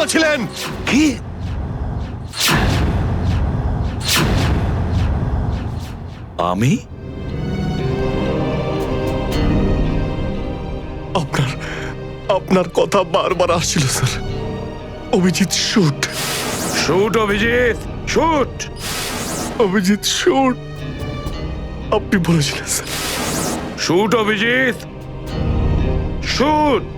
বলেছিলেন। কি? আমি? আপনার কথা বারবার আসছিল sir. Abhijit shoot. Shoot Abhijit, shoot. Abhijit shoot আপনি বলেছিলেন স্যার। Shoot Abhijit, shoot.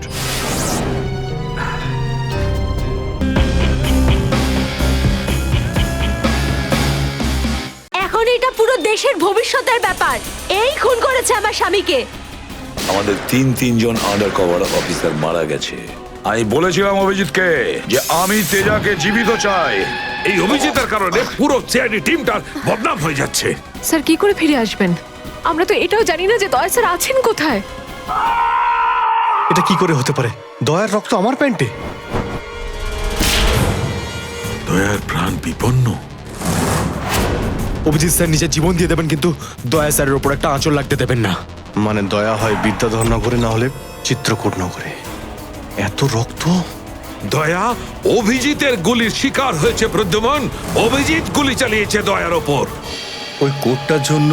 এখন এটা পুরো দেশের ভবিষ্যতের ব্যাপার। এই খুন করেছে আমার স্বামীকে। আমাদের তিনজন আন্ডার কভার অফিসার মারা গেছে। আমি বলেছিলাম অভিজিৎকে যে আমি তেজাকে জীবিত চাই। এই অভিজিতের কারণে পুরো সিআইডি টিমটার বদনাম হয়ে যাচ্ছে। স্যার কি করে ফিরে আসবেন? আমরা তো এটাও জানি না যে দয়া স্যার আছেন কোথায়। এটা কি করে হতে পারে? দয়ার রক্ত আমার প্যান্টে। দয়ার প্রাণ বিপন্ন। অভিজিৎ স্যার নিজের জীবন দিয়ে দেবেন, কিন্তু দয়া স্যারের উপর একটা আঁচল লাগতে দেবেন না। মানে দয়া হয় বিদ্যাধর নগরে, না হলে চিত্রকূট নগরে। এত রক্ত। দয়া অভিজিতের গুলির শিকার হয়েছে। প্রদ্যুমন, অভিজিৎ গুলি চালিয়েছে দয়ার ওপর। ওই কোর্টটার জন্য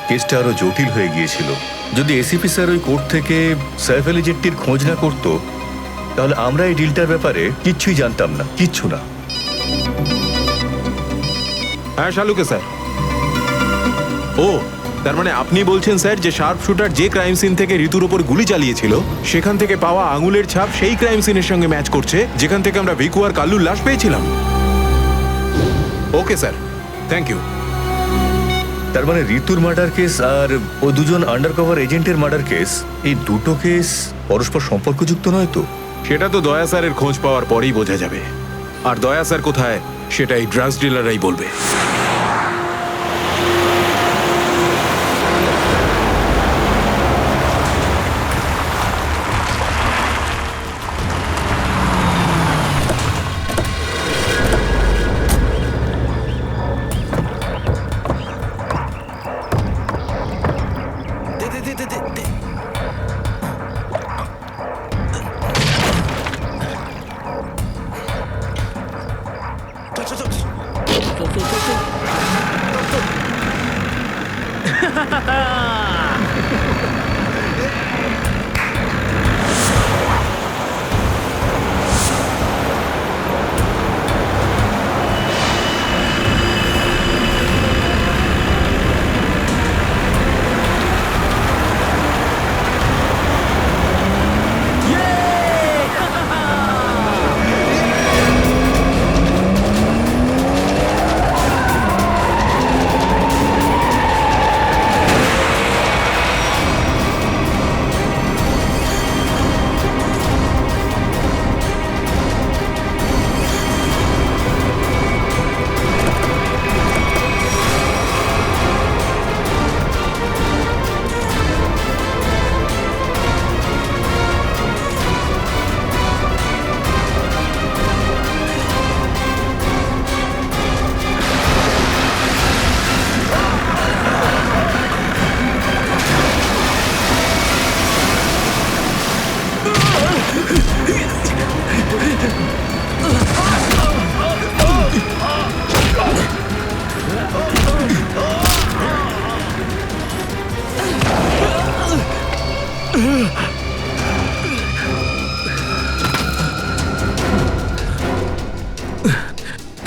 কেসটা আরো জটিল হয়ে গিয়েছিল। যদি এসিপি স্যার ওই কোর্ট থেকে সাইফ আলী জেট্টির খোঁজ না করতো, তাহলে আমরা এই ডিলটার ব্যাপারে কিচ্ছুই জানতাম না, কিচ্ছু না। হ্যাঁ শালুকে স্যার। ও তার মানে আপনি বলছেন স্যার যে শার্প শুটার যে ক্রাইম সিন থেকে ঋতুর উপর গুলি চালিয়েছিল সেখান থেকে পাওয়া আঙুলের ছাপ সেই ক্রাইম সিনের সঙ্গে ম্যাচ করছে যেখান থেকে আমরা ভিকু আর কাল্লুর লাশ পেয়েছিলাম। Okay sir, thank you. তার মানে ঋতুর মার্ডার কেস আর ও দুজন আন্ডারকভার এজেন্টের মার্ডার কেস, এই দুটো কেস পরস্পর সম্পর্কযুক্ত নয় তো? সেটা তো দয়া স্যারের খোঁজ পাওয়ার পরেই বোঝা যাবে। আর দয়া স্যার কোথায় সেটা এই ড্রাগস ডিলাররাই বলবে।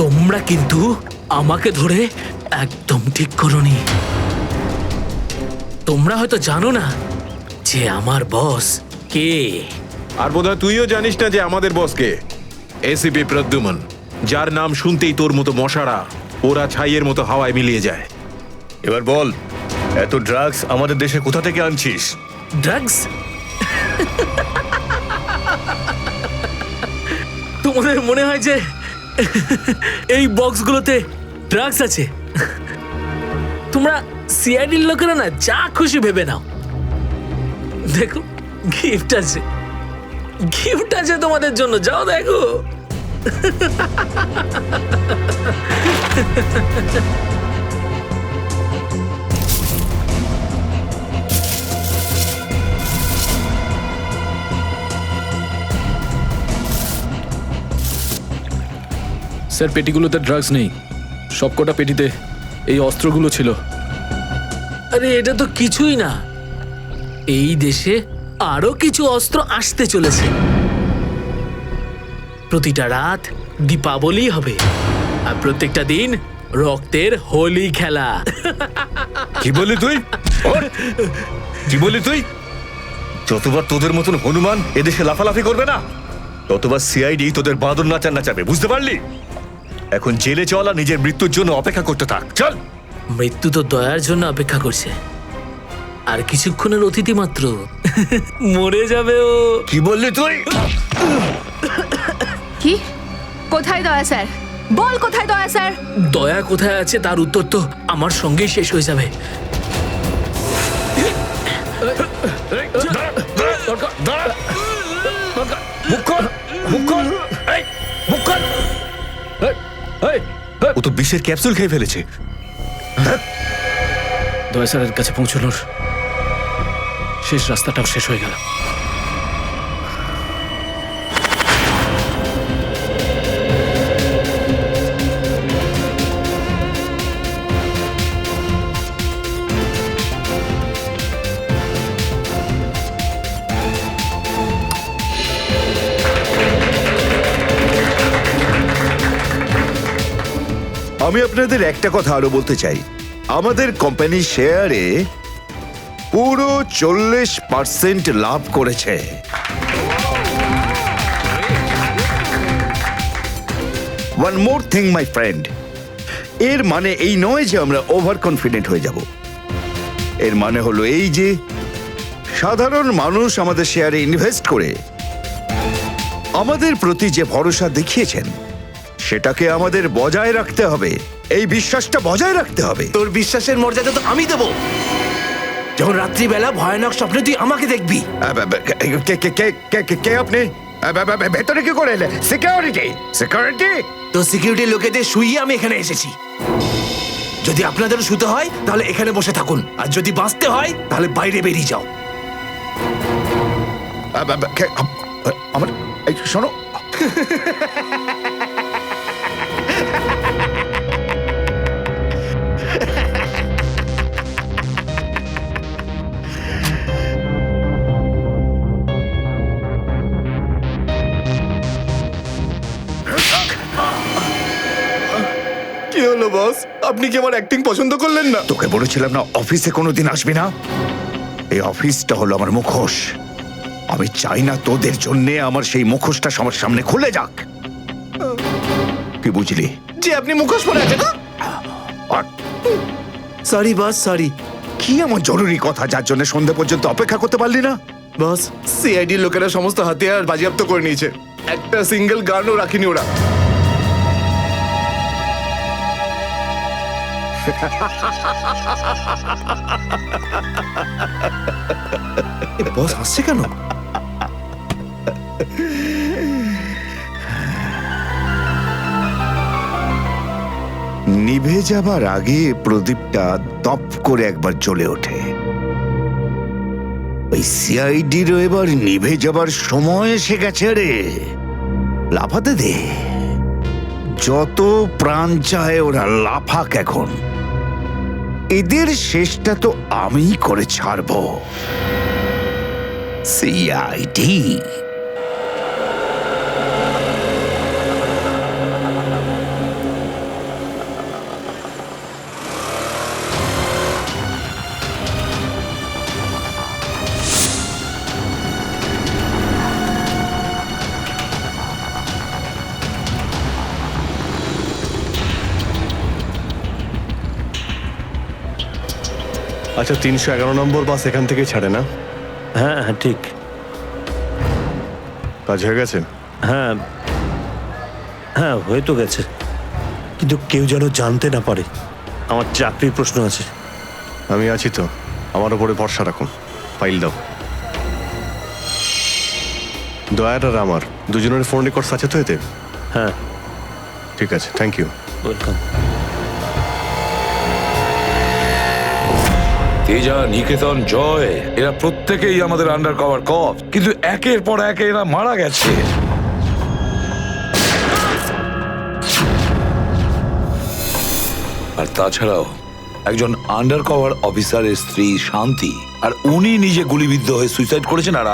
তোমরা কিন্তু আমাকে ধরে একদম ঠিক করোনি। তোমরা হয়তো জানো না যে আমার বস কে। আর বোধহয় তুইও জানিস না যে আমাদের বস কে। এসিপি প্রদ্যুমন, যার নাম শুনতেই তোর মতো মশারা ওরা ছাইয়ের মতো হাওয়ায় মিলিয়ে যায়। এবার বল, এত ড্রাগস আমাদের দেশে কোথা থেকে আনছিস? ড্রাগস? তোমাদের মনে হয় যে এই বক্সগুলোতে ড্রাগস আছে? তোমরা সিআইডির লোকেরা না যা খুশি ভেবে নাও। দেখো গিফট আছে, গিফট আছে তোমাদের জন্য, যাও দেখো। স্যার পেটিগুলোতে ড্রাগস নেই, সবকটা পেটিতে এই অস্ত্রগুলো ছিল। আরে এটা তো কিছুই না, এই দেশে আরো কিছু অস্ত্র আসতে চলেছে। প্রতিটা রাত দীপাবলি হবে, আর প্রত্যেকটা দিন রক্তের হোলি খেলা। কি বললি তুই? ওঠ! কি বললি তুই? যতবার তোদের মতন হনুমান এদেশে লাফালাফি করবে না, ততবার সিআইডি তোদের বাঁদর নাচাবে, বুঝতে পারলি? এখন জেলে চল আর নিজের মৃত্যুর জন্য অপেক্ষা করতে থাক। চল। মৃত্যু তো দয়ার জন্য অপেক্ষা করছে, আর কিছুক্ষণের অতিথি মাত্র মরে যাবে ও। কি বললি তুই? কি? কোথায় দয়া স্যার? বল কোথায় দয়া স্যার? দয়া কোথায় আছে তার উত্তর তো আমার সঙ্গেই শেষ হয়ে যাবে। ও তো বিষের ক্যাপসুল খেয়ে ফেলেছে। দয়া স্যারের কাছে পৌঁছানোর শেষ রাস্তাটাও শেষ হয়ে গেল। আমি আপনাদের একটা কথা আরো বলতে চাই, আমাদের কোম্পানির শেয়ারে পুরো 40% লাভ করেছে। One more thing my friend, এর মানে এই নয় যে আমরা ওভার কনফিডেন্ট হয়ে যাব। এর মানে হলো এই যে সাধারণ মানুষ আমাদের শেয়ারে ইনভেস্ট করে আমাদের প্রতি যে ভরসা দেখিয়েছেন সেটাকে আমাদের বজায় রাখতে হবে। এই বিশ্বাসটা বজায় রাখতে হবে। তোর বিশ্বাসের মর্যাদা তো আমি দেব যখন রাত্রিবেলা ভয়ানক স্বপ্নে তুই আমাকে দেখবি। কে আপনি? ভেতরে কি করে এলে? সিকিউরিটি? সিকিউরিটি? তো সিকিউরিটি লোকেদের শুইয়ে আমি এখানে এসেছি। যদি আপনাদেরও শুতে হয় তাহলে এখানে বসে থাকুন, আর যদি বাঁচতে হয় তাহলে বাইরে বেরিয়ে যাও। আমার শোনো, কি হলো বস? আপনি কি আমার অ্যাক্টিং পছন্দ করলেন না? তোকে বলেছিলাম না অফিসে কোনোদিন আসবি না? এই অফিসটা হলো আমার মুখোশ। আমি চাই না তোদের জন্য আমার সেই মুখোশটা সবার সামনে খুলে যাক। কি বুঝলি? যে আপনি মুখোশ পরে আছেন। Sorry boss, sorry. কি এমন জরুরি কথা যার জন্য সন্ধ্যে পর্যন্ত অপেক্ষা করতে পারলি না? বস, সিআইডির লোকেরা সমস্ত হাতিয়ার বাজেয়াপ্ত করে নিয়েছে, একটা সিঙ্গেল গানও রাখিনি ওরা। বস হাসছে কেন? নিভে যাবার আগে প্রদীপটা দপ করে একবার জ্বলে ওঠে। ওই সিআইডিরও এবার নিভে যাবার সময় এসে গেছে রে। লাফাতে দে, যত প্রাণ চায় ওরা লাফাক এখন। এদের শেষটা তো আমি করে ছাড়বো। সিআইডি। আচ্ছা, 311 নম্বর বাস এখান থেকে ছাড়ে না? হ্যাঁ হ্যাঁ ঠিক। কাজ হয়ে গেছে? হ্যাঁ হ্যাঁ হয়ে তো গেছে, কিন্তু কেউ যেন জানতে না পারে। আমার চাকরির প্রশ্ন আছে। আমি আছি তো, আমার উপরে ভরসা রাখুন। ফাইল দাও। দয়ার আর আমার দুজনের ফোন রেকর্ডস আছে তো এতে? হ্যাঁ ঠিক আছে, থ্যাংক ইউ। ওয়েলকাম। তেজা, নিকেতন, জয়, এরা প্রত্যেকেই আমাদের আন্ডার কভার কপ, কিন্তু একের পর এক এরা মারা গেছে। আর তাছাড়াও একজন আন্ডার কভার অফিসারের স্ত্রী শান্তি, আর উনি নিজে গুলিবিদ্ধ হয়ে সুইসাইড করেছেন, আর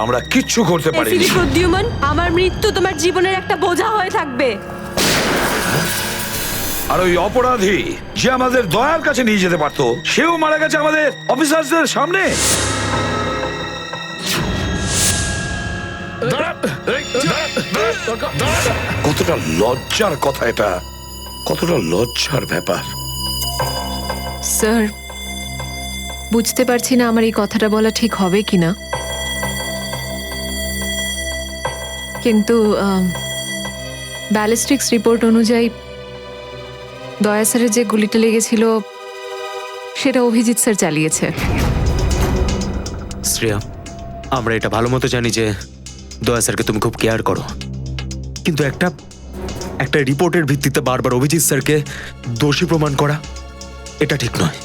আমরা কিচ্ছু করতে পারিনি। ফিলিপ প্রদ্যুমন, আমার মৃত্যু তোমার জীবনের একটা বোঝা হয়ে থাকবে। আর ওই অপরাধী যে আমাদের দয়ার কাছে নিয়ে যেতে পারতো, সেও মারা গেছে আমাদের অফিসারদের সামনে। কতটা লজ্জার কথা এটা, কতটা লজ্জার ব্যাপার। স্যার, বুঝতে পারছি না আমার এই কথাটা বলা ঠিক হবে কিনা, কিন্তু ব্যালিস্টিক্স রিপোর্ট অনুযায়ী দয়া স্যারের যে গুলিটা লেগেছিল সেটা অভিজিৎ স্যার চালিয়েছে। শ্রেয়া, আমরা এটা ভালো মতো জানি যে দয়া স্যারকে তুমি খুব কেয়ার করো, কিন্তু একটা রিপোর্টের ভিত্তিতে বারবার অভিজিৎ স্যারকে দোষী প্রমাণ করা এটা ঠিক নয়।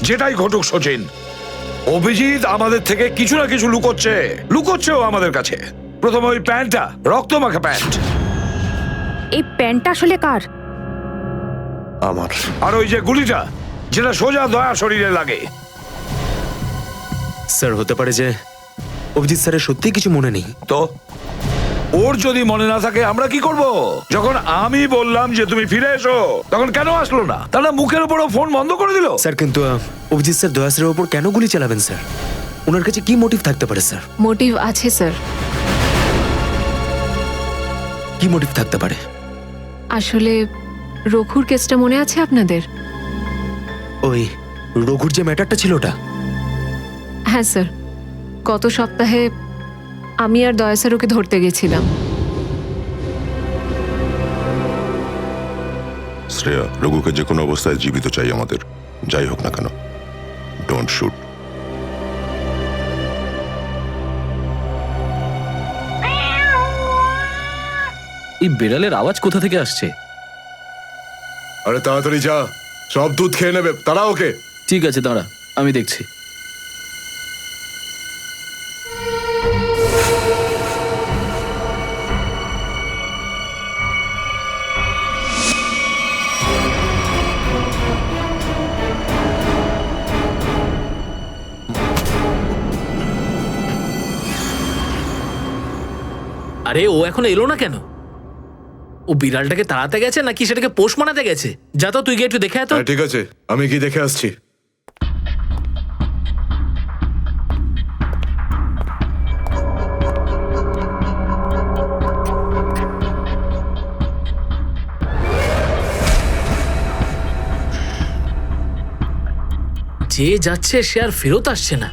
যেটাই ঘটুক সচিন, অভিজিৎ আমাদের থেকে কিছু না কিছু লুকোচ্ছেও আমাদের কাছে। প্রথম ওই প্যান্টটা, রক্তমাখা প্যান্ট। এই প্যান্টটা আসলে কার? আমার। আর ওই যে গুলিটা, যেটা সোজা দয়া শরীরে লাগে। স্যার, হতে পারে যে অভিজিৎ স্যারের সত্যি কিছু মনে নেই। তো ওর যদি মনে না থাকে আমরা কি করব? যখন আমি বললাম যে তুমি ফিরে এসো, তখন কেন আসলো না? তাহলে মুখের উপরও ফোন বন্ধ করে দিল। স্যার, কিন্তু অভিজিৎ স্যার দয়া স্যারের উপর কেন গুলি চালাবেন স্যার? ওনার কাছে কি মোটিভ থাকতে পারে স্যার? মোটিভ আছে স্যার। কি মোটিভ থাকতে পারে? আসলে রঘুর কেসটা মনে আছে আপনাদের? ওই রঘুর যে ম্যাটারটা ছিল ওটা? হ্যাঁ স্যার, গত সপ্তাহে আমি আর দয়া স্যার ওকে ধরতে গেছিলাম। শ্রেয়া, রঘুকে যে কোনো অবস্থায় জীবিত চাই আমাদের, যাই হোক না কেন। Don't shoot. এই বিড়ালের আওয়াজ কোথা থেকে আসছে? আরে তাড়াতাড়ি যা, সব দুধ খেয়ে নেবে, তারা ওকে। ঠিক আছে, দাঁড়া, আমি দেখছি। আরে ও এখন এলো না কেন? ও বিড়ালটাকে তাড়াতে গেছে নাকি সেটাকে পোষ মানাতে গেছে? যা তো, তুই গিয়ে একটু দেখে আয় তো। ঠিক আছে, আমি কি দেখে আসছি। যে যাচ্ছে সে আর ফেরত আসছে না।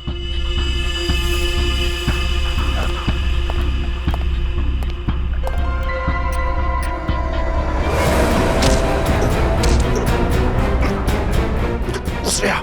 শ্রেয়া,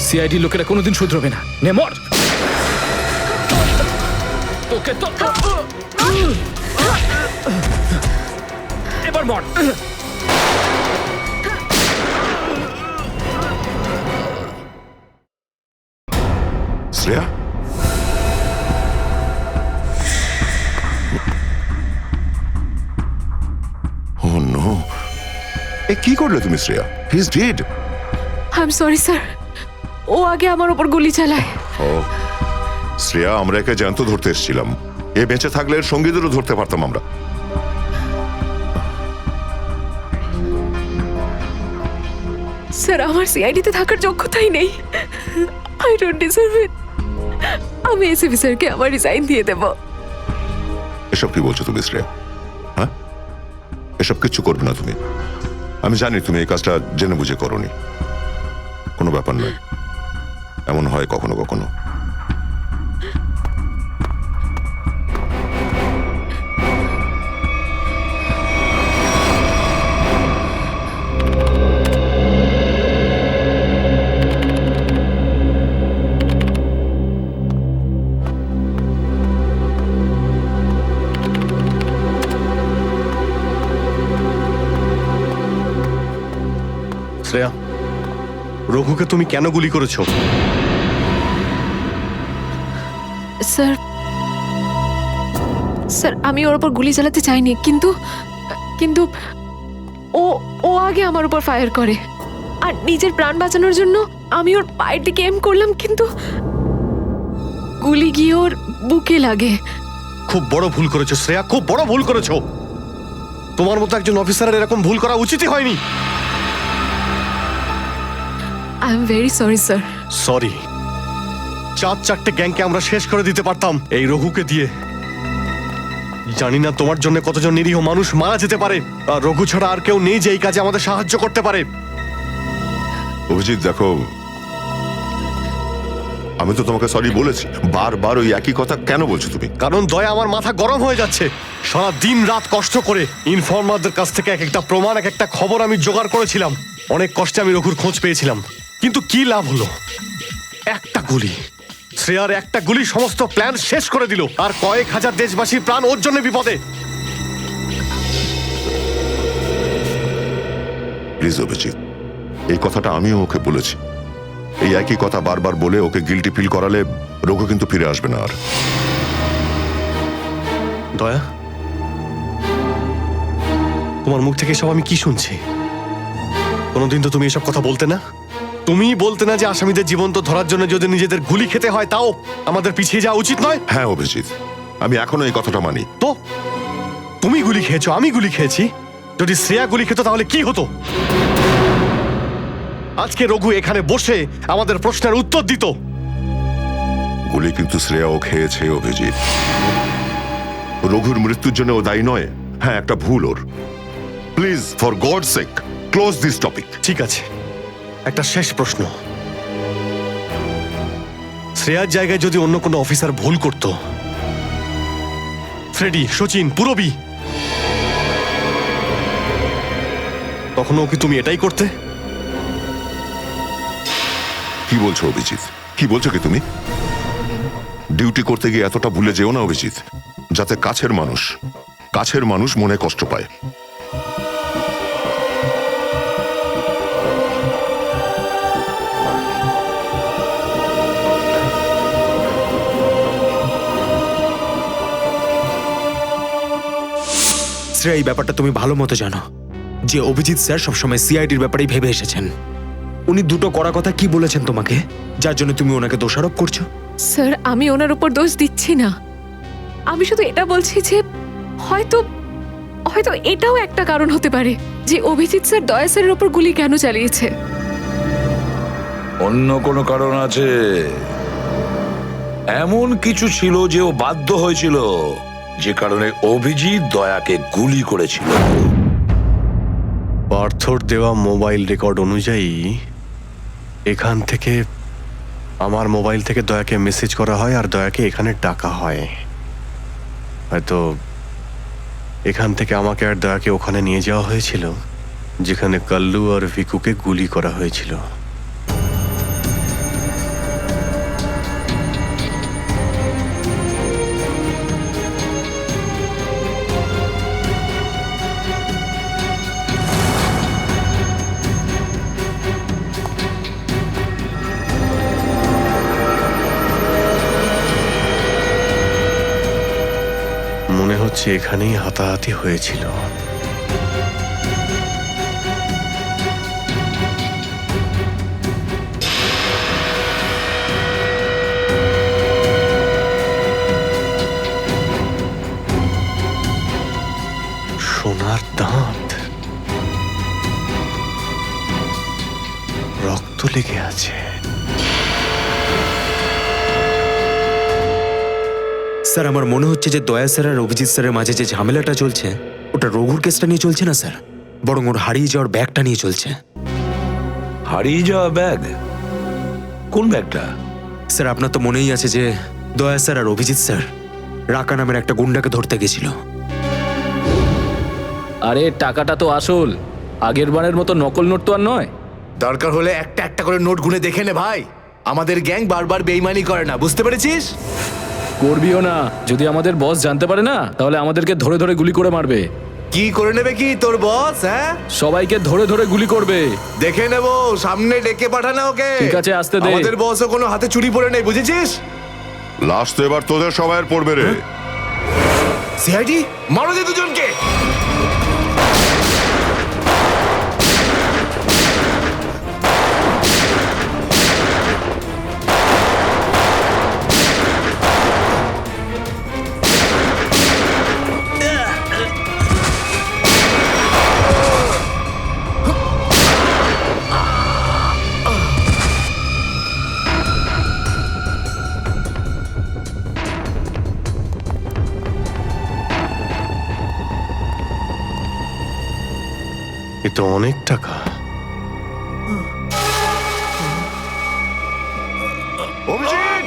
সিআইডি লোকেরা কোনোদিন শুধরবে না। নে মর। তোকে তো এবার মর। শ্রেয়া, ও নো, এ কি করলে তুমি Shreya? He is dead. I am sorry sir, ও আগে আমার উপর গুলি চালায়। ও শ্রেয়া, আমরা একে জ্যান্ত ধরতে এসেছিলাম। এ বেঁচে থাকলে এর সঙ্গীদেরও ধরতে পারতাম আমরা। স্যার, আমার সিআইডিতে থাকার যোগ্যতাই নেই। আই ডোন্ট ডিজার্ভ ইট। আমি এসিপি স্যারকে আমার রিজাইন দিয়ে দেব। এসব কি বলছো তুমি শ্রেয়া? হ্যাঁ, এসব কিচ্ছু করবে না তুমি। আমি জানি তুমি এই কাজটা জেনে বুঝে করোনি। কোনো ব্যাপার নয়, এমন হয় কখনো কখনো। শ্রেয়া, রঘুকে তুমি কেন গুলি করেছো? স্যার স্যার আমি ওর উপর গুলি চালাতে চাইনি, কিন্তু কিন্তু ও ও আগে আমার উপর ফায়ার করে, আর নিজের প্রাণ বাঁচানোর জন্য আমি ওর পায়ের দিকে এম করলাম, কিন্তু গুলি গিয়ে ওর বুকে লাগে। খুব বড় ভুল করেছো শ্রেয়া, খুব বড় ভুল করেছো। তোমার মতো একজন অফিসারের এরকম ভুল করা উচিতই হয়নি। I am very sorry sir. Sorry? 4-4টে গ্যাংকে আমরা শেষ করে দিতে পারতাম এই রঘুকে দিয়ে। জানি না তোমার জন্য কতজন নিরীহ মানুষ মারা যেতে পারে, আর রঘু ছাড়া আর কেউ নেই যে এই কাজে আমাদের সাহায্য করতে পারে। অভিজিৎ দেখো, আমি তো তোমাকে সরি বলেছি, বারবার ওই একই কথা কেন বলছো তুমি? কারণ দয়া আমার মাথা গরম হয়ে যাচ্ছে। সারা দিন রাত কষ্ট করে ইনফর্মারদের কাছ থেকে এক একটা প্রমাণ, এক একটা খবর আমি জোগাড় করেছিলাম। অনেক কষ্টে আমি রঘুর খোঁজ পেয়েছিলাম, কিন্তু কি লাভ হলো? একটা গুলি, শ্রেয়ার একটা গুলি সমস্ত প্ল্যান শেষ করে দিল, আর কয়েক হাজার দেশবাসীর প্রাণ ওর জন্য বিপদে। প্লিজ অভিজিৎ, এই কথাটা আমিও ওকে বলেছি। এই একই কথা বারবার বলে ওকে গিল্টি ফিল করালে রঘু কিন্তু ফিরে আসবে না আর। দয়া, তোমার মুখ থেকে সব আমি কি শুনছি? কোনোদিন তো তুমি এসব কথা বলতে না। তুমি বলতে না যে আসামিদের জীবন্ত ধরার জন্য যদি নিজেদের গুলি খেতে হয় তাও আমাদের পিছিয়ে যাওয়া উচিত নয়? হ্যাঁ অভিজিৎ, আমি এখনো এই কথাটা মানি। তো তুমি গুলি খেয়েছো, আমি গুলি খেয়েছি। যদি শ্রেয়া গুলি খেত তাহলে কি হতো? আজকে রঘু এখানে বসে আমাদের প্রশ্নের উত্তর দিত। গুলি কিন্তু শ্রেয়াও খেয়েছে অভিজিৎ। রঘুর মৃত্যুর জন্য ও দায়ী নয়। হ্যাঁ, একটা ভুল ওর। Please, for God sake, close this topic. ঠিক আছে, একটা শেষ প্রশ্ন। শ্রেয়ার জায়গায় যদি অন্য কোনো অফিসার ভুল করত, ফ্রেডি, সচিন, পুরবী, তখনও কি তুমি এটাই করতে? কি বলছো অভিজিৎ? কি বলছো কি তুমি? ডিউটি করতে গিয়ে এতটা ভুলে যেও না অভিজিৎ, যাতে কাছের মানুষ মনে কষ্ট পায়। শ্রেয়া, এই ব্যাপারটা তুমি ভালো মতো জানো যে অভিজিৎ স্যার সবসময় সিআইডির ব্যাপারেই ভেবে এসেছেন। উনি দুটো কড়া কথা কি বলেছেন তোমাকে, যার জন্য তুমি ওনাকে দোষারোপ করছো? স্যার আমি ওনার উপর দোষ দিচ্ছি না, আমি শুধু এটা বলছি যে হয়তো হয়তো এটাও একটা কারণ হতে পারে যে অভিজিৎ স্যার দয়া স্যারের উপর গুলি কেন চালিয়েছে। অন্য কোনো কারণ আছে? এমন কিছু ছিল যে ও বাধ্য হয়েছিল, যে কারণে অভিজিৎ দয়াকে গুলি করেছিল। পার্থর দেওয়া মোবাইল রেকর্ড অনুযায়ী এখান থেকে আমার মোবাইল থেকে দয়াকে মেসেজ করা হয় আর দয়াকে এখানে ডাকা হয়। হয়তো এখান থেকে আমাকে আর দয়াকে ওখানে নিয়ে যাওয়া হয়েছিল যেখানে কাল্লু আর ভিকুকে গুলি করা হয়েছিল। মনে হচ্ছে এখানেই হাতাহাতি হয়েছিল। সোনার দাঁত, রক্ত লেগে আছে। স্যার, আমার মনে হচ্ছে যে দয়া স্যার আর অভিজিৎ স্যারের মাঝে যে ঝামেলাটা চলছে ওটা রঘুর কেসটা নিয়ে চলছে না স্যার, বরং ওর হারিয়ে যাওয়ার ব্যাগটা নিয়ে চলছে। হারিয়ে যাওয়া ব্যাগ? কোন ব্যাগটা? স্যার, আপনার তো মনেই আছে যে দয়া স্যার আর অভিজিৎ স্যার রাকা নামের একটা গুন্ডাকে ধরতে গেছিল। আরে টাকাটা তো আসল, আগের বারের মতো নকল নোট তো আর নয়। দরকার হলে একটা একটা করে নোট গুনে দেখে নে ভাই। আমাদের গ্যাং বারবার বেইমানি করে না, বুঝতে পেরেছিস? করবিও না, যদি আমাদের বস জানতে পারে না তাহলে আমাদেরকে ধরে ধরে গুলি করে মারবে। কি করে নেবে কি তোর বস? হ্যাঁ, সবাইকে ধরে ধরে গুলি করবে। দেখে নেবো, সামনে ডেকে পাঠানো ওকে। ঠিক আছে, আসতে দে। আমাদের বসও কোনো হাতে চুরি পড়ে নেই, বুঝেছিস? লাস্ট তো এবার তোদের সবাইয়ের পড়বে রে। সিআইডি মারো যে দুজনকে। এ তো অনেক টাকা। অভিজিৎ!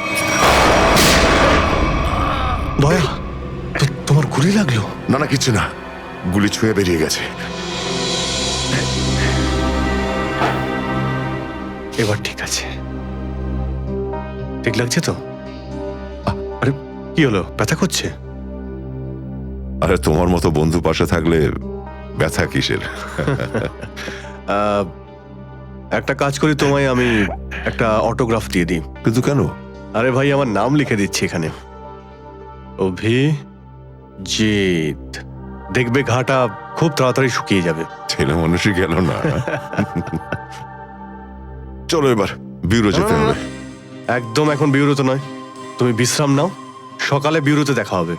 দয়া, তোমার গুলি লাগলো? না না, কিচ্ছু না, গুলি ছুঁয়ে বেরিয়ে গেছে। এবার ঠিক আছে, ঠিক লাগছে তো? আরে কি হলো, ব্যথা করছে? আরে তোমার মতো বন্ধু পাশে থাকলে ব্যথা কিসের? একটা কাজ করি, তোমায় আমি একটা অটোগ্রাফ দিয়ে দিই। কিন্তু কেন? আরে ভাই, আমার নাম লিখে দিচ্ছি এখানে, অভিজিৎ। দেখবে ঘাটা খুব তাড়াতাড়ি শুকিয়ে যাবে। ছেলে মানুষই গেল না। চলো এবার বিউরো যেতে হবে। একদম এখন বিউরোতে নয়, তুমি বিশ্রাম নাও, সকালে বিউরোতে দেখা হবে।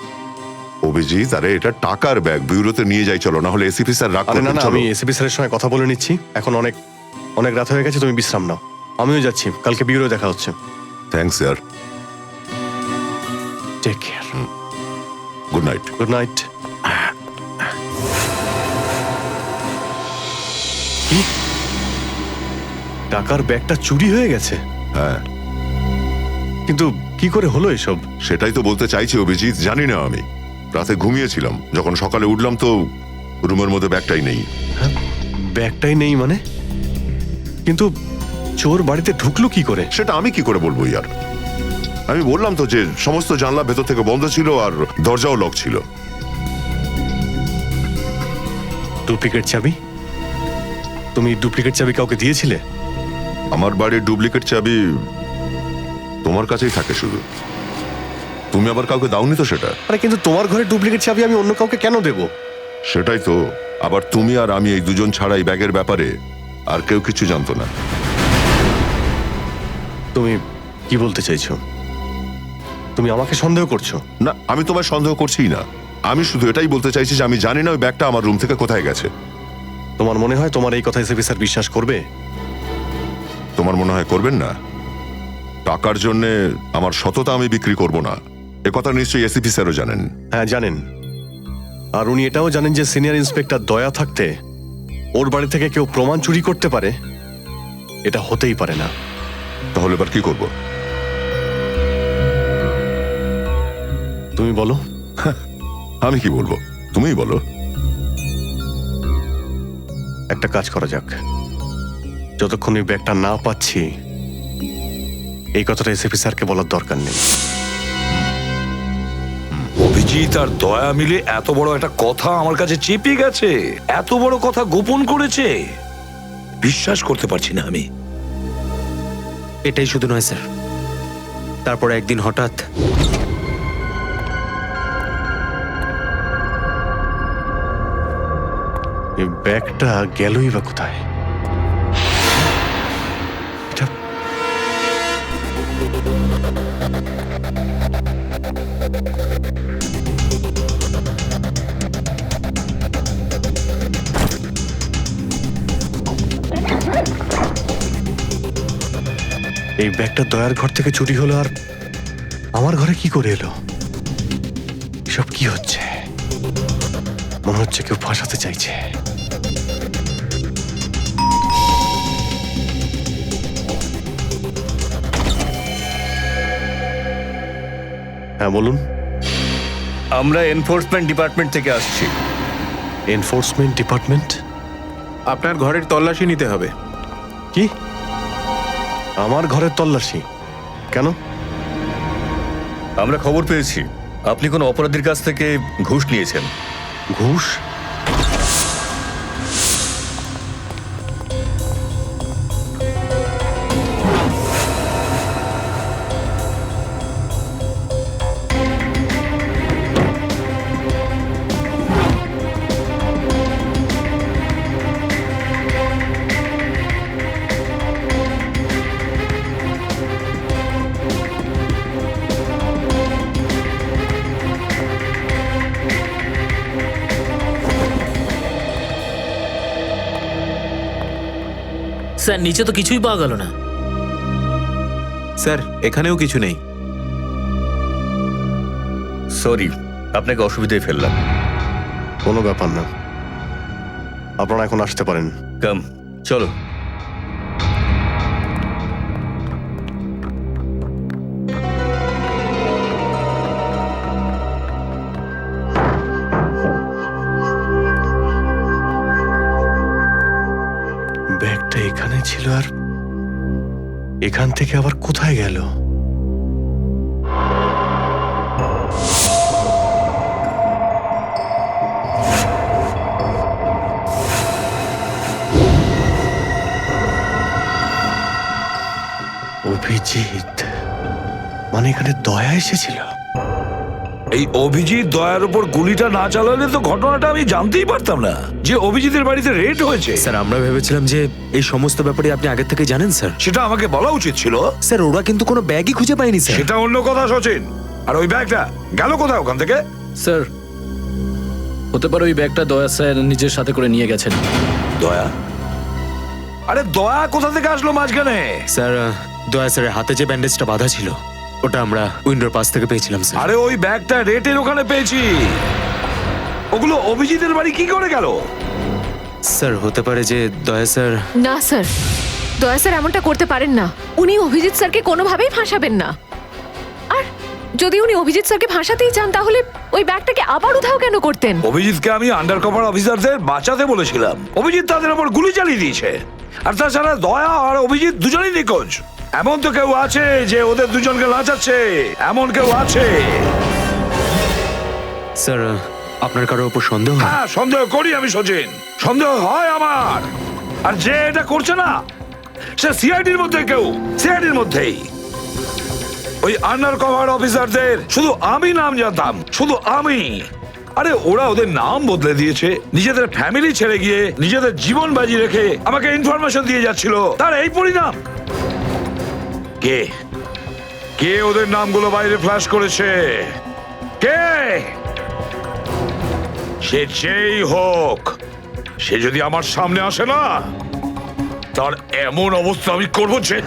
অভিজিৎ, আরে এটা টাকার ব্যাগ, বিউরোতে নিয়ে যাই চলো, না হলে এসিপি স্যার রাগ আরে না করবেন। না, চলো। আমি এসিপি স্যারের সঙ্গে কথা বলে নিচ্ছি, এখন অনেক অনেক রাত হয়ে গেছে, তুমি বিশ্রাম নাও। আমিও যাচ্ছি, কালকে বিউরো দেখা হচ্ছে। Thanks sir. Take care. Good night. Good night. কি? টাকার ব্যাগটা চুরি হয়ে গেছে? হ্যাঁ, কিন্তু কি করে হলো এসব? সেটাই তো বলতে চাইছি অভিজিৎ, জানি না। আমি রাতে ঘুমিয়েছিলাম, যখন সকালে উঠলাম তো রুমের মধ্যে ব্যাগটাই নেই। ব্যাগটাই নেই মানে? কিন্তু চোর বাড়িতে ঢুকলো কি করে? সেটা আমি কি করে বলবো ইয়ার? আমি বললাম তো যে সমস্ত জানলা ভেতর থেকে বন্ধ ছিল আর দরজাও লক ছিল। ডুপ্লিকেট চাবি? তুমি ডুপ্লিকেট চাবি কাউকে দিয়েছিলে? আমার বাড়ির ডুপ্লিকেট চাবি তোমার কাছেই থাকে শুধু, তুমি আবার কাউকে দাওনি তো সেটা। আরে কিন্তু তোমার ঘরে ডুপ্লিকেট চাবি আমি অন্য কাউকে কেন দেব? সেটাই তো, আবার তুমি আর আমি এই দুজন ছাড়া এই ব্যাগের ব্যাপারে আর কেউ কিছু জানতো না। তুমি কি বলতে চাইছো? তুমি আমাকে সন্দেহ করছো? না, আমি তোমায় সন্দেহ করছিই না, আমি শুধু এটাই বলতে চাইছি যে আমি জানি না ওই ব্যাগটা আমার রুম থেকে কোথায় গেছে। তোমার মনে হয় তোমার এই কথা এসিপি স্যার বিশ্বাস করবে? তোমার মনে হয় করবেন না? টাকার জন্য আমার সততা আমি বিক্রি করব না, এ কথা নিশ্চয়ই এসিপি স্যারও জানেন। হ্যাঁ জানেন, আর উনি এটাও জানেন যে সিনিয়র ইন্সপেক্টর দয়া থাকতে ওর বাড়ি থেকে কেউ প্রমাণ চুরি করতে পারে, এটা হতেই পারে না। তাহলে এবার কি করব? তুমি বলো। আমি কি বলবো, তুমিই বলো। একটা কাজ করা যাক, যতক্ষণ এই ব্যাগটা না পাচ্ছি এই কথাটা এসিপি স্যারকে বলার দরকার নেই। অভিজিৎ আর দয়া মিলে এত বড় একটা কথা আমার কাছে চেপে গেছে, এত বড় কথা গোপন করেছে, বিশ্বাস করতে পারছি না আমি। এটাই শুধু নয় স্যার, তারপর একদিন হঠাৎ এই ব্যাগটা গেলই বা কোথায়? এটা এই ব্যাগটা দয়ার ঘর থেকে চুরি হলো, আর আমার ঘরে কি করে এলো? এসব কি হচ্ছে? মনে হচ্ছে কেউ ফাঁসাতে চাইছে। হ্যাঁ বলুন। আমরা এনফোর্সমেন্ট ডিপার্টমেন্ট থেকে আসছি। Enforcement department? আপনার ঘরের তল্লাশি নিতে হবে। কি? আমার ঘরের তল্লাশি কেন? আমরা খবর পেয়েছি আপনি কোনো অপরাধীর কাছ থেকে ঘুষ নিয়েছেন। ঘুষ? স্যার নিচে তো কিছুই পাওয়া গেল না। স্যার এখানেও কিছু নেই। সরি, আপনাকে অসুবিধায় ফেললাম। কোনো ব্যাপার না, আপনারা এখন আসতে পারেন। কাম, চলো। ব্যাগটা এখানে ছিল, আর এখান থেকে আবার কোথায় গেল? অভিজিৎ, মানে এখানে দয়া এসেছিল? এই অভিজিৎ দয়ার উপর গুলিটা না চালালে তো ঘটনাটা আমি জানতেই পারতাম না যে অভিজিতের বাড়িতে রেড হয়েছে। স্যার আমরা ভেবেছিলাম যে এই সমস্ত ব্যাপারে আপনি আগে থেকে জানেন স্যার। সেটা আমাকে বলা উচিত ছিল। স্যার ওরা কিন্তু কোনো ব্যাগই খুঁজে পায়নি স্যার। সেটা অন্য কথা সচিন। আর ওই ব্যাগটা গেল কোথায় ওখান থেকে? স্যার হতে পারে ওই ব্যাগটা দয়া স্যার নিজের সাথে করে নিয়ে গেছেন। দয়া? আরে দয়া কোথা থেকে আসলো মাঝখানে? স্যার দয়া স্যারের হাতে যে ব্যান্ডেজটা বাঁধা ছিল ওটা আমরা উইন্ডোর পাশ থেকে পেয়েছিলাম স্যার। আরে ওই ব্যাগটা রেটের ওখানে পেয়েছি। ওগুলো অভিজিতের বাড়ি কি করে গেল? স্যার হতে পারে যে দয়া স্যার। না স্যার, দয়া স্যার এমনটা করতে পারেন না। উনি অভিজিৎ স্যারকে কোনোভাবেই ফাঁসাবেন না। আর যদি উনি অভিজিৎ স্যারকে ফাঁসাতেই চান তাহলে ওই ব্যাগটাকে আবার উধাও কেন করতেন? অভিজিৎকে আমি আন্ডার কভার অফিসারদের বাঁচাতে বলেছিলাম। অভিজিৎ তাদের উপর গুলি চালিয়ে দিয়েছে। আর তাছাড়া দয়া আর অভিজিৎ দুজনেই নিখোঁজ। এমন তো কেউ আছে যে ওদের দুজনকে লাচাচ্ছে, এমন কেউ আছে? স্যার আপনার কারোর উপর সন্দেহ? হ্যাঁ সন্দেহ করি আমি সচিন, সন্দেহ হয় আমার। আর যে এটা করছে না সে সিআইডির মধ্যে কেউ, সিআইডির মধ্যেই। ওই আন্ডার কভার অফিসারদের শুধু আমি নাম জানতাম, শুধু আমি। আরে ওরা ওদের নাম বদলে দিয়েছে, নিজেদের ফ্যামিলি ছেড়ে গিয়ে নিজেদের জীবন বাজি রেখে আমাকে ইনফরমেশন দিয়ে যাচ্ছিল। তার এই পরিণাম। কে কে ওদের নামগুলো বাইরে ফ্ল্যাশ করেছে? কে? সে যেই হোক, সে যদি আমার সামনে আসে না তার এমন অবস্থা আমি করবো যে।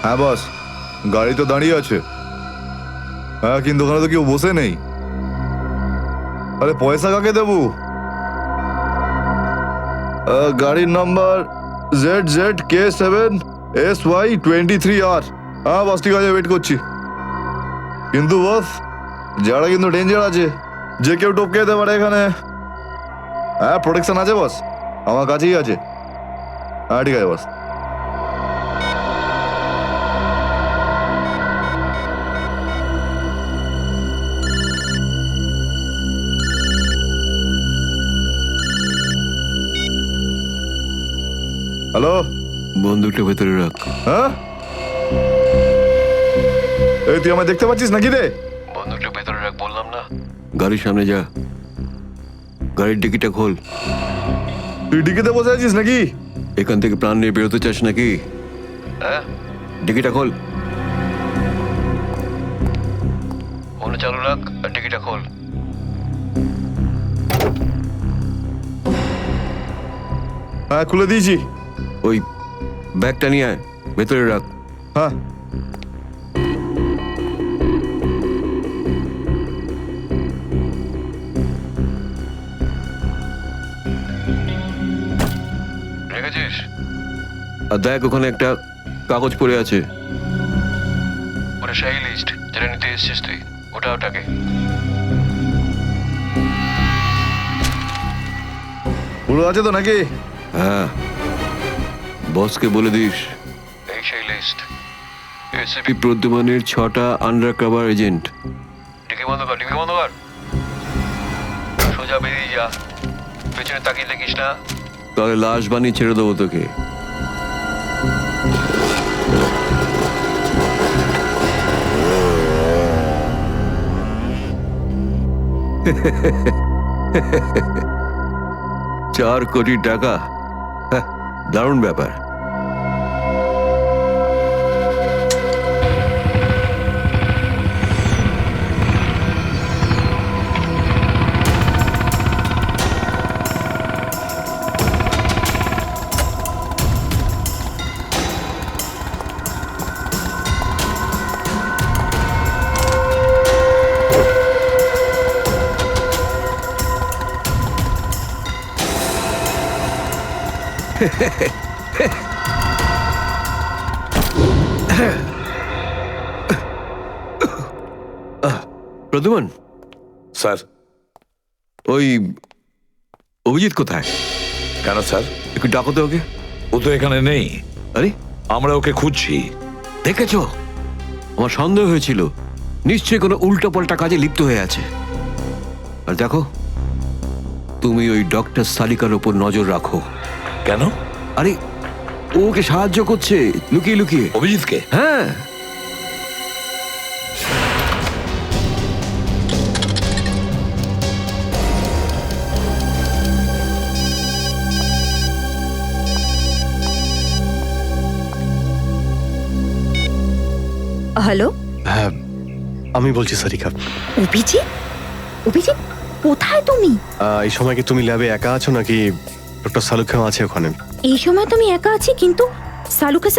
হ্যাঁ বস, গাড়ি তো দাঁড়িয়ে আছে। হ্যাঁ কিন্তু ওখানে তো কেউ বসে নেই। আরে পয়সা কাকে দেবো? গাড়ির নাম্বার ZZK7SY23R। হ্যাঁ বস ঠিক আছে, ওয়েট করছি। কিন্তু বস যারা কিন্তু ডেঞ্জার আছে, যে কেউ টপকে যেতে পারে এখানে। হ্যাঁ প্রোটেকশন আছে বস, আমার কাছেই আছে। হ্যাঁ ঠিক আছে বস। হ্যালো, বন্দুকটা ভেতরে রাখ। হ্যাঁ এই তুই আমায় দেখতে পাচ্ছিস নাকি রে? বন্দুকটা ভেতরে রাখ বললাম না। গাড়ির সামনে যা, গাড়ির ডিকিটা খোল। তুই ডিকিতে বসে আছিস নাকি? এখান থেকে প্রাণ নিয়ে বেরোতে চাস নাকি? হ্যাঁ ডিকিটা খোল। ফোন চালু রাখ আর ডিকিটা খোল। হ্যাঁ খুলে দিয়েছি। ওই ব্যাগটা নিয়ে আয়, ভেতরে রাখ। হ্যাঁ রেখেছিস? আর দেখ ওখানে একটা কাগজ পড়ে আছে, ওটা সেই লিস্ট যেটা নিতে এসেছিস তুই। ওটাকে পুরো আছে তো নাকি? হ্যাঁ, বসকে বলে দিস এই সেই লিস্ট। এসিপি প্রদ্যুমানের 6টা আন্ডার কভার এজেন্ট। ডিকি বন্ধ কর, ডিকি বন্ধ কর। সোজা বেরিয়ে যা, পেছনে তাকিয়ে দেখিস না, তাহলে লাশ বানিয়ে ছেড়ে দেবো তোকে। $4 কোটি, হ্যাঁ, দারুণ ব্যাপার। প্রদ্যুমান স্যার, ওই অভিজিৎ কোথায়? কেন স্যার? একটু ডাকো তো ওকে। ও তো এখানে নেই। আরে, আমরা ওকে খুঁজছি। দেখেছো, আমার সন্দেহ হয়েছিল নিশ্চয়ই কোনো উল্টো পাল্টা কাজে লিপ্ত হয়ে আছে। আর দেখো, তুমি ওই ডক্টর সালিকার ওপর নজর রাখো। কেন? আরে, ও ওকে সাহায্য করছে লুকিয়ে লুকিয়ে। অভিজিৎকে? হ্যাঁ। হ্যালো, হ্যাঁ, আমি বলছি সারিকা। অভিজিৎ? অভিজিৎ, কোথায় তুমি? এই সময় কি তুমি ল্যাবে একা আছো নাকি ডক্টর সালুখাও আছে ওখানে? এই সময় তুমি একা আছি, কিন্তু সালুকা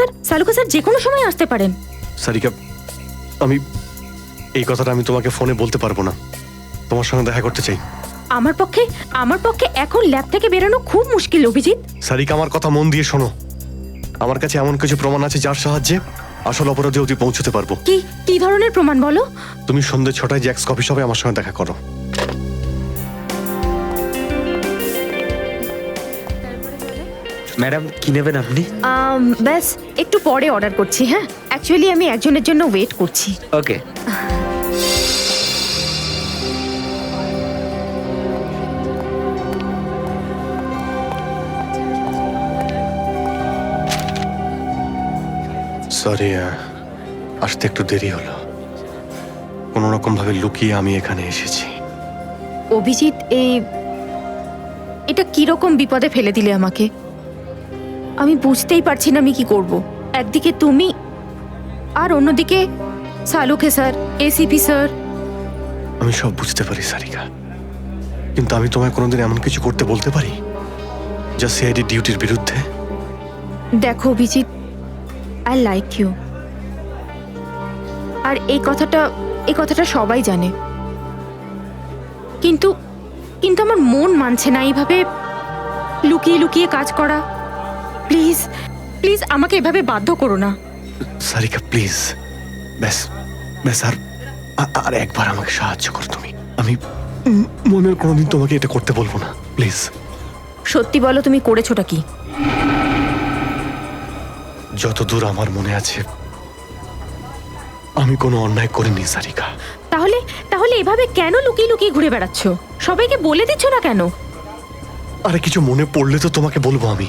স্যার যে কোনো সময় আসতে পারেন। সারিকা, আমি এই কথাটা আমি তোমাকে ফোনে বলতে পারবো না। তোমার সঙ্গে দেখা করতে চাই। আমার পক্ষে এখন ল্যাব থেকে বেরোনো খুব মুশকিল অভিজিৎ। সারিকা, আমার কথা মন দিয়ে শোনো। আমার কাছে এমন কিছু প্রমাণ আছে যার সাহায্যে আসল অপরাধী অবধি পৌঁছতে পারবো। কি ধরনের প্রমাণ বলো? তুমি সন্ধ্যে 6টায় জ্যাক্স কফি শপে আমার সঙ্গে দেখা করো। ম্যাডাম, কি নেবেন আপনি? ব্যাস একটু পরে অর্ডার করছি। হ্যাঁ, অ্যাকচুয়ালি আমি একজনের জন্য ওয়েট করছি। ওকে। সরি, আসতে একটু দেরি হলো। কোনো রকম ভাবে লুকিয়ে আমি এখানে এসেছি। অভিজিৎ, এটা কিরকম বিপদে ফেলে দিলে আমাকে। আমি বুঝতেই পারছি না আমি কি করব। একদিকে তুমি আর অন্যদিকে সালুকে স্যার, এসিপি স্যার। আমি সব বুঝতে পারি সারিকা, কিন্তু আমি তোমায় কোনোদিন এমন কিছু করতে বলতে পারি যা সিআইডি ডিউটির বিরুদ্ধে? দেখো অভিজিৎ, আই লাইক ইউ, আর এই কথাটা সবাই জানে, কিন্তু আমার মন মানছে না এইভাবে লুকিয়ে লুকিয়ে কাজ করা। প্লিজ প্লিজ আমাকে এভাবে বাধ্য করো না। সারিকা প্লিজ, ব্যাস আর একবার আমাকে সাহায্য করো তুমি। আমি মনের কোনোদিন তোমাকে এটা করতে বলবো না, প্লিজ। সত্যি বলো, তুমি করেছোটা কি? যতদূর আমার মনে আছে আমি কোনো অন্যায় করিনি সারিকা। তাহলে এভাবে কেন লুকিয়ে লুকিয়ে ঘুরে বেড়াচ্ছ? সবাইকে বলে দিচ্ছ না কেন? আরে কিছু মনে পড়লে তো তোমাকে বলবো। আমি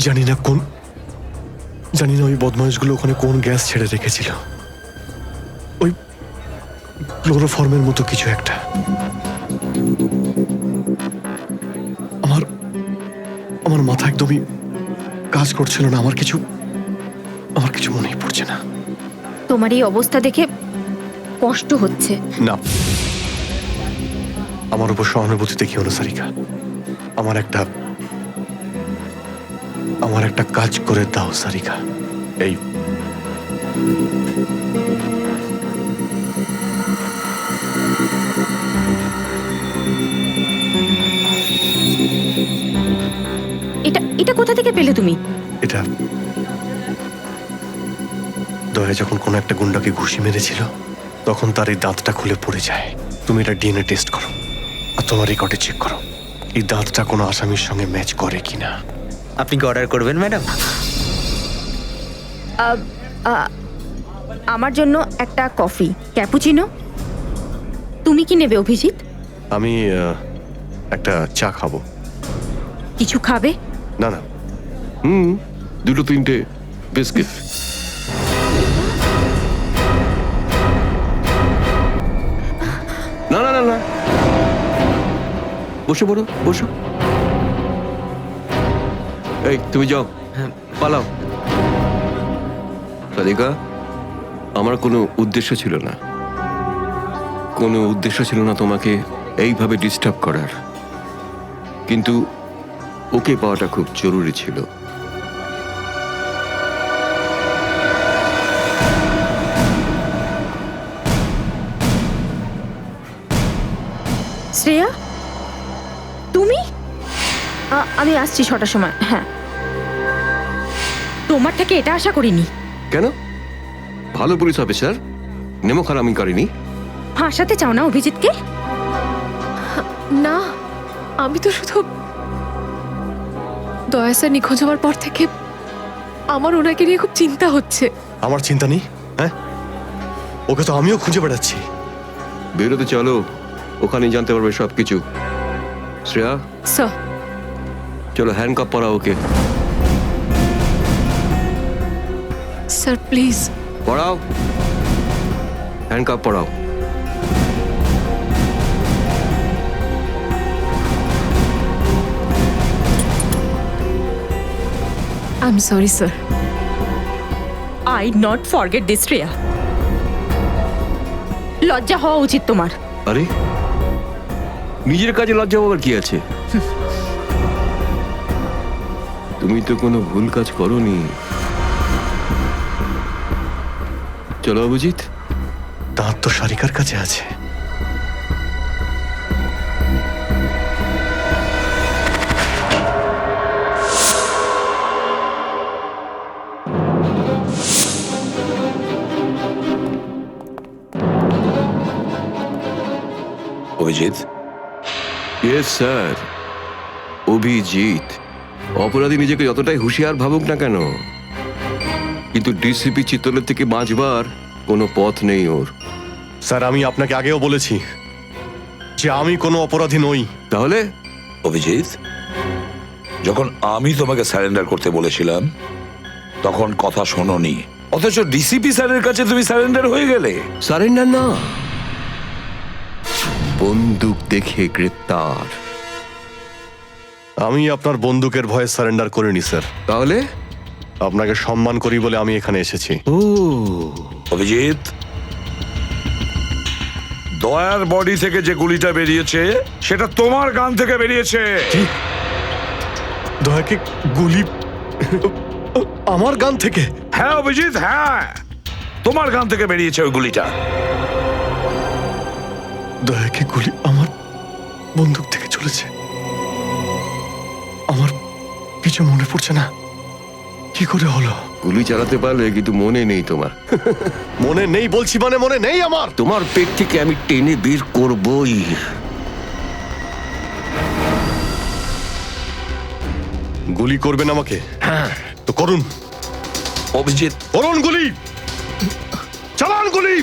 জানি না ওই বদমাইশগুলো ওখানে কোন গ্যাস ছেড়ে রেখেছিল। ওই ক্লোরোফর্মের মতো কিছু একটা। আমার মাথা একদমই কাজ করছিল না। আমার কিছু মনেই পড়ছে না। তোমার এই অবস্থা দেখে কষ্ট হচ্ছে। না, আমার উপর সহানুভূতি দেখিও না সারিকা। আমার একটা কাজ করে দাও সারিকা। এই এটা কোথা থেকে পেলে তুমি? এটা দয়া যখন কোনো একটা গুন্ডাকে ঘুষি মেরেছিল তখন তার এই দাঁতটা খুলে পড়ে যায়। তুমি এটা ডিএনএ টেস্ট করো আর তোমার রেকর্ডে চেক করো এই দাঁতটা কোনো আসামির সঙ্গে ম্যাচ করে কিনা। আপনি কি অর্ডার করবেন ম্যাডাম? আমার জন্য একটা কফি ক্যাপুচিনো। তুমি কি নেবে অভিজিৎ? আমি একটা চা খাবো। কিছু খাবে? না না, দুটো তিনটে বিস্কিট। না না না না, বসে পড়ো, বসো। এই তুমি যাও, পালাও। সাদিকা, আমার কোনো উদ্দেশ্য ছিল না, কোনো উদ্দেশ্য ছিল না তোমাকে এইভাবে ডিস্টার্ব করার, কিন্তু ওকে পাওয়াটা খুব জরুরি ছিল। শ্রেয়া, তুমি? আমি আসছি 6টার সময়। হ্যাঁ, তোমার থেকে এটা আশা করিনি। কেন? ভালো পুলিশ অফিসার, নেমো খারামি করেনি। ফাঁসাতে চাও না অভিজিৎকে? না, আমি তো শুধু দয়া স্যার নিখোঁজ হওয়ার পর থেকে আমার ওনাকে নিয়ে খুব চিন্তা হচ্ছে। আমার চিন্তা নেই। হ্যাঁ, ওকে তো আমিও খুঁজে বেড়াচ্ছি। বেরোতে চলো, ওখানেই জানতে পারবে সবকিছু। শ্রেয়া, স্যার। চলো হ্যান্ডকাপ পরাও ওকে। Sir please. পড়াও, হ্যান্ডকাপ পড়াও। I am sorry sir. I not forget this Shreya. লজ্জা হওয়া উচিত তোমার। আরে, নিজের কাজে লজ্জা পাবার কি আছে? তুমি তো কোনো ভুল কাজ করোনি। চলো অভিজিৎ। দাঁত তো সারিকার কাছে আছে। অভিজিৎ? Yes sir, Abhijit. অপরাধী নিজেকে যতটাই হুঁশিয়ার ভাবুক না কেন, কিন্তু ডিসিপি চিত্তলের থেকে বাঁচবার কোনো পথ নেই ওর। স্যার, আমি আপনাকে আগেও বলেছি যে আমি কোনো অপরাধী নই। তাহলে? অভিজিৎ, যখন আমি তোমাকে সারেন্ডার করতে বলেছিলাম তখন কথা শোনোনি, অথচ ডিসিপি স্যারের কাছে তুমি সারেন্ডার হয়ে গেলে। সারেন্ডার না, বন্দুক দেখে গ্রেপ্তার। আমি আপনার বন্দুকের ভয়ে সারেন্ডার করিনি স্যার। তাহলে? আপনাকে সম্মান করি বলে আমি এখানে এসেছি। ও অভিজিৎ, দয়ার বডি থেকে যে গুলিটা বেরিয়েছে সেটা তোমার গান থেকে বেরিয়েছে। দয়াকে গুলি আমার গান থেকে? হ্যাঁ অভিজিৎ, হ্যাঁ, তোমার গান থেকে বেরিয়েছে ওই গুলিটা। দয়াকে গুলি আমার বন্দুক থেকে চলেছে? আমার কিছু মনে পড়ছে না, কি করে হলো? গুলি চালাতে পারলে, কিন্তু মনে নেই তোমার। মনে নেই বলছি মানে মনে নেই আমার। তোমার পেট থেকে আমি টেনে বের করবই। গুলি করবেন আমাকে? হ্যাঁ তো করুন অভিজিৎ, করুন গুলি, চালান গুলি।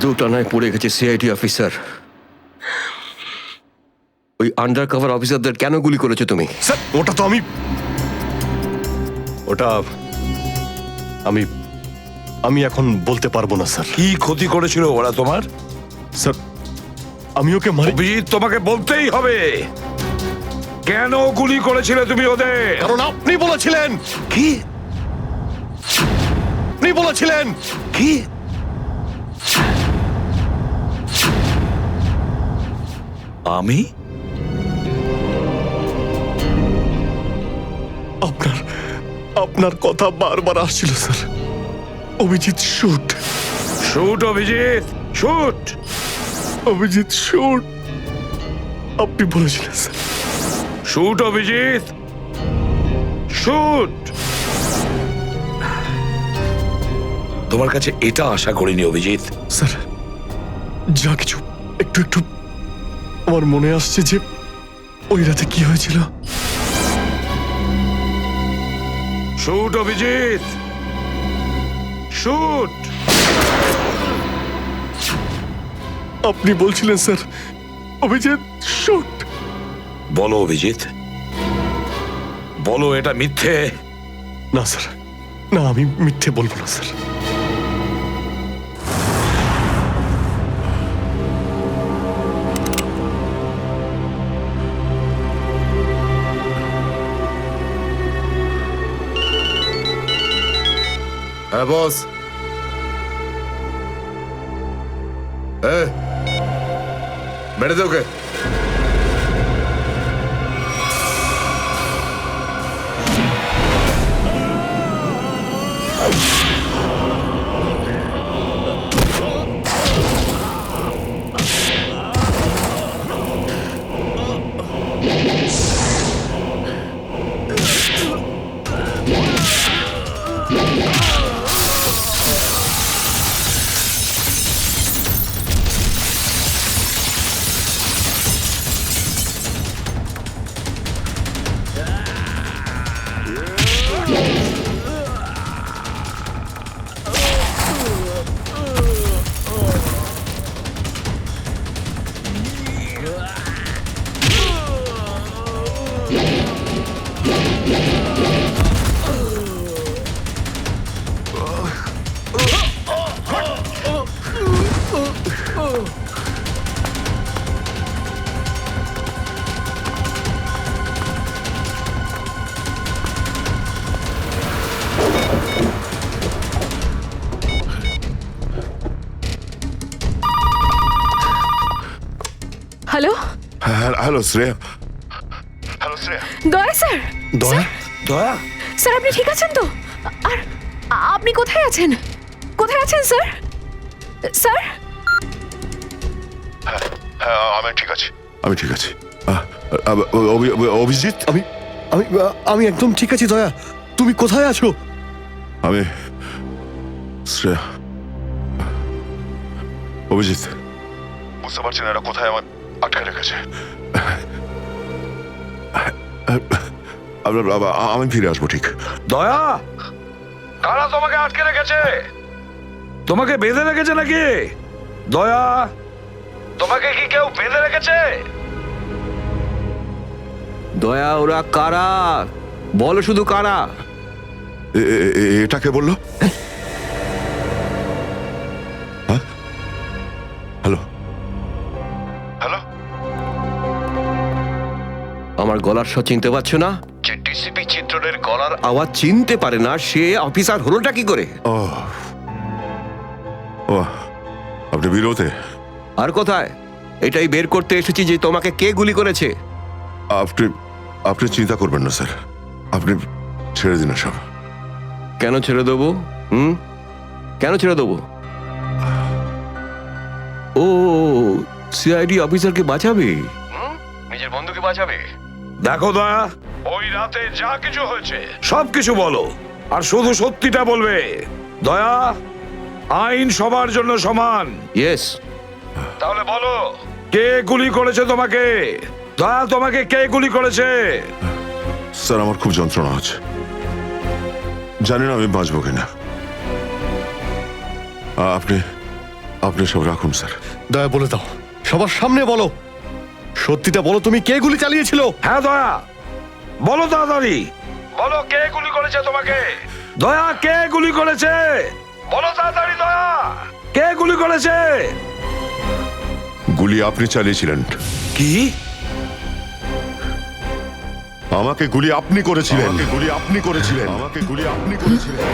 দুটানায় পড়ে গেছে সিআইডি অফিসার। ওই আন্ডার কভার অফিসারদের কেন গুলি করেছো তুমি? স্যার, ওটা তো আমি এখন বলতে পারবো না স্যার। কি ক্ষতি করেছিল ওরা তোমার? স্যার, আমি ওকে মারি। অভিজিৎ, তোমাকে বলতেই হবে কেন গুলি করেছিলে তুমি ওদের। কারণ আপনি বলেছিলেন। কি? আপনি বলেছিলেন। কি? আমি? আপনার কথা বারবার আসছিল sir. Abhijit shoot. Shoot Abhijit, shoot. Abhijit shoot, আপনি বলেছিলেন স্যার। Shoot Abhijit, shoot. তোমার কাছে এটা আশা করিনি অভিজিৎ। স্যার, যা কিছু একটু একটু আমার মনে আসছে যে ওই রাতে কি হয়েছিল? Shoot Abhijit, shoot. আপনি বলছিলেন স্যার অভিজিৎ শুট। বলো অভিজিৎ, বলো এটা মিথ্যে। না স্যার, না আমি মিথ্যে বলবো না স্যার। হ্যাঁ বস। বেড়ে দে okay. Hello, hello Shreya. Daya sir. দয়া? দয়া? স্যার আপনি ঠিক আছেন তো? আর আপনি কোথায় আছেন? কোথায় আছেন স্যার? স্যার হ্যাঁ আমি ঠিক আছি, আমি ঠিক আছি। অভিজিৎ, আমি আমি আমি একদম ঠিক আছি দয়া। তুমি কোথায় আছো? আমি শ্রেয়া। অভিজিৎ, বুঝতে পারছি না এরা কোথায় আমার আটকে রেখেছে। আমি ফিরে আসবো ঠিক। দয়া, কারা তোমাকে আটকে রেখেছে? তোমাকে বেঁধে রেখেছে নাকি? দয়া, তোমাকে কি কেউ বেঁধে রেখেছে? দয়া, ওরা কারা? বলো শুধু কারা। এটা কে বললো? হ্যালো হ্যালো, আমার গলার স্বর চিনতে পারছো না? যে ডিসিপি চিত্রনের গলার আওয়াজ চিনতে পারে না সে অফিসার হলোটা কি করে? ও আপনি বিরোধে? আর কোথায়? এটাই বের করতে এসেছি যে তোমাকে কে গুলি করেছে। আপনি আপনি চিন্তা করবেন না স্যার, আপনি ছেড়ে দিন সব। কেন ছেড়ে দেবো? কেন ছেড়ে দেবো? ও সিআইডি অফিসারকে বাঁচাবে, নিজের বন্ধুকে বাঁচাবে। দেখো দয়া, ওই রাতে যা কিছু হয়েছে সবকিছু বলো, আর শুধু সত্যিটা বলবে। দয়া, আইন সবার জন্য সমান। ইয়েস। তাহলে বলো, কে গুলি করেছে তোমাকে? দয়া, তোমাকে কে গুলি করেছে? স্যার আমার খুব যন্ত্রণা হচ্ছে, জানি না আমি বাঁচবো কিনা। আপনি আপনি সব রাখুন স্যার। দয়া বলে দাও, সবার সামনে বলো, সত্যিটা বলো, তুমি কে গুলি চালিয়েছিল? হ্যাঁ দয়া, বলো তাড়াতাড়ি, বলো কে গুলি করেছে তোমাকে? দয়া, কে গুলি করেছে? বলো তাড়াতাড়ি দয়া, কে গুলি করেছে? গুলি আপনি চালিয়েছিলেন। কি? আমাকে গুলি আপনি করেছিলেন। আমাকে গুলি আপনি করেছিলেন। আমাকে গুলি আপনি করেছিলেন।